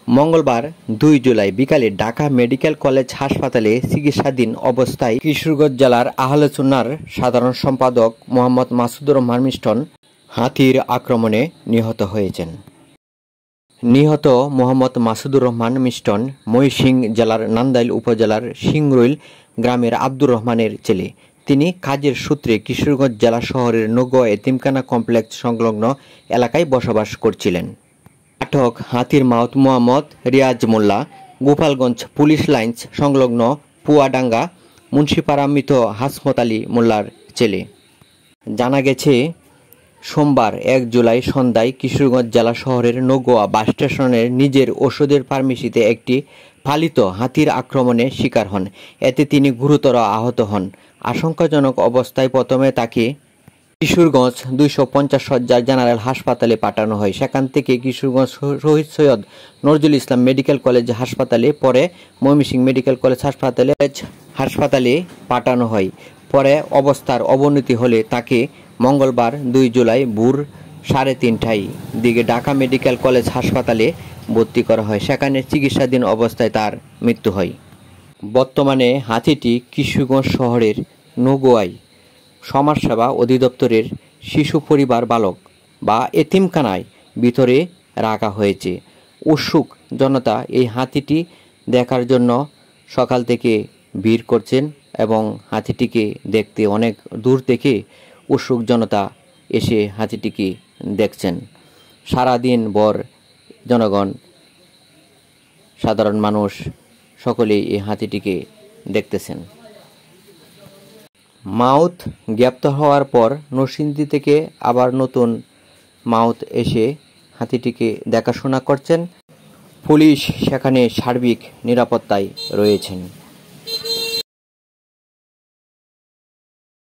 মঙ্গলবার ২ জুলাই বিকালে Dhaka medical college হাসপাতালে চিকিৎসাধীন অবস্থায় কিশোরগঞ্জ জেলার আহলে সুন্নাহর সাধারণ সম্পাদক মোহাম্মদ মাসুদুর রহমান মিষ্টন হাতির আক্রমণে নিহত হয়েছেন। নিহত মোহাম্মদ মাসুদুর রহমান মিষ্টন ময়মনসিংহ জেলার নান্দাইল উপজেলার সিংরইল গ্রামের আব্দুর রহমানের ছেলে। তিনি কাজের সূত্রে কিশোরগঞ্জ জেলা শহরের নগোয়া এতিমখানা কমপ্লেক্স সংলগ্ন এলাকায় বসবাস করছিলেন। আটক হাতির মাউত মোহাম্মদ রিয়াজ মোল্লা গোপালগঞ্জ পুলিশ লাইন্স সংলগ্ন পুয়াডাঙ্গা মুন্সিপাড়া মৃত হাসমত আলী মোল্লার ছেলে। জানা গেছে, সোমবার ১ জুলাই সন্ধ্যায় কিশোরগঞ্জ জেলা শহরের নগোয়া বাস স্টেশনের নিজের ওষুধের ফার্মেসিতে একটি পালিত হাতির আক্রমণে শিকার হন। এতে তিনি গুরুতর আহত হন। আশঙ্কাজনক অবস্থায় প্রথমে তাকে কিশোরগঞ্জ ২৫০ শয্যার জেনারেল হাসপাতালে পাঠানো হয়। সেখান থেকে কিশোরগঞ্জ শহীদ সৈয়দ নজরুল ইসলাম মেডিকেল কলেজ হাসপাতালে, পরে ময়মনসিংহ মেডিকেল কলেজ হাসপাতালে পাঠানো হয়। পরে অবস্থার অবনতি হলে তাকে মঙ্গলবার ২ জুলাই ভোর ৩:৩০টার দিকে ঢাকা মেডিকেল কলেজ হাসপাতালে ভর্তি করা হয়। সেখানে চিকিৎসাধীন অবস্থায় তার মৃত্যু হয়। বর্তমানে হাতিটি কিশোরগঞ্জ শহরের নগোয়ায় সমাজসেবা অধিদপ্তরের শিশু পরিবার বালক বা এতিমখানায় ভিতরে রাখা হয়েছে। উৎসুক জনতা এই হাতিটি দেখার জন্য সকাল থেকে ভিড় করছেন এবং হাতিটিকে দেখতে অনেক দূর থেকে উৎসুক জনতা এসে হাতিটিকে দেখছেন। সারাদিন ভর জনগণ, সাধারণ মানুষ সকলেই এই হাতিটিকে দেখতেছেন। মাউত গ্রেপ্তার হওয়ার পর নরসিংদী থেকে আবার নতুন মাউত এসে হাতিটিকে দেখাশোনা করছেন। পুলিশ সেখানে সার্বিক নিরাপত্তায় রয়েছেন।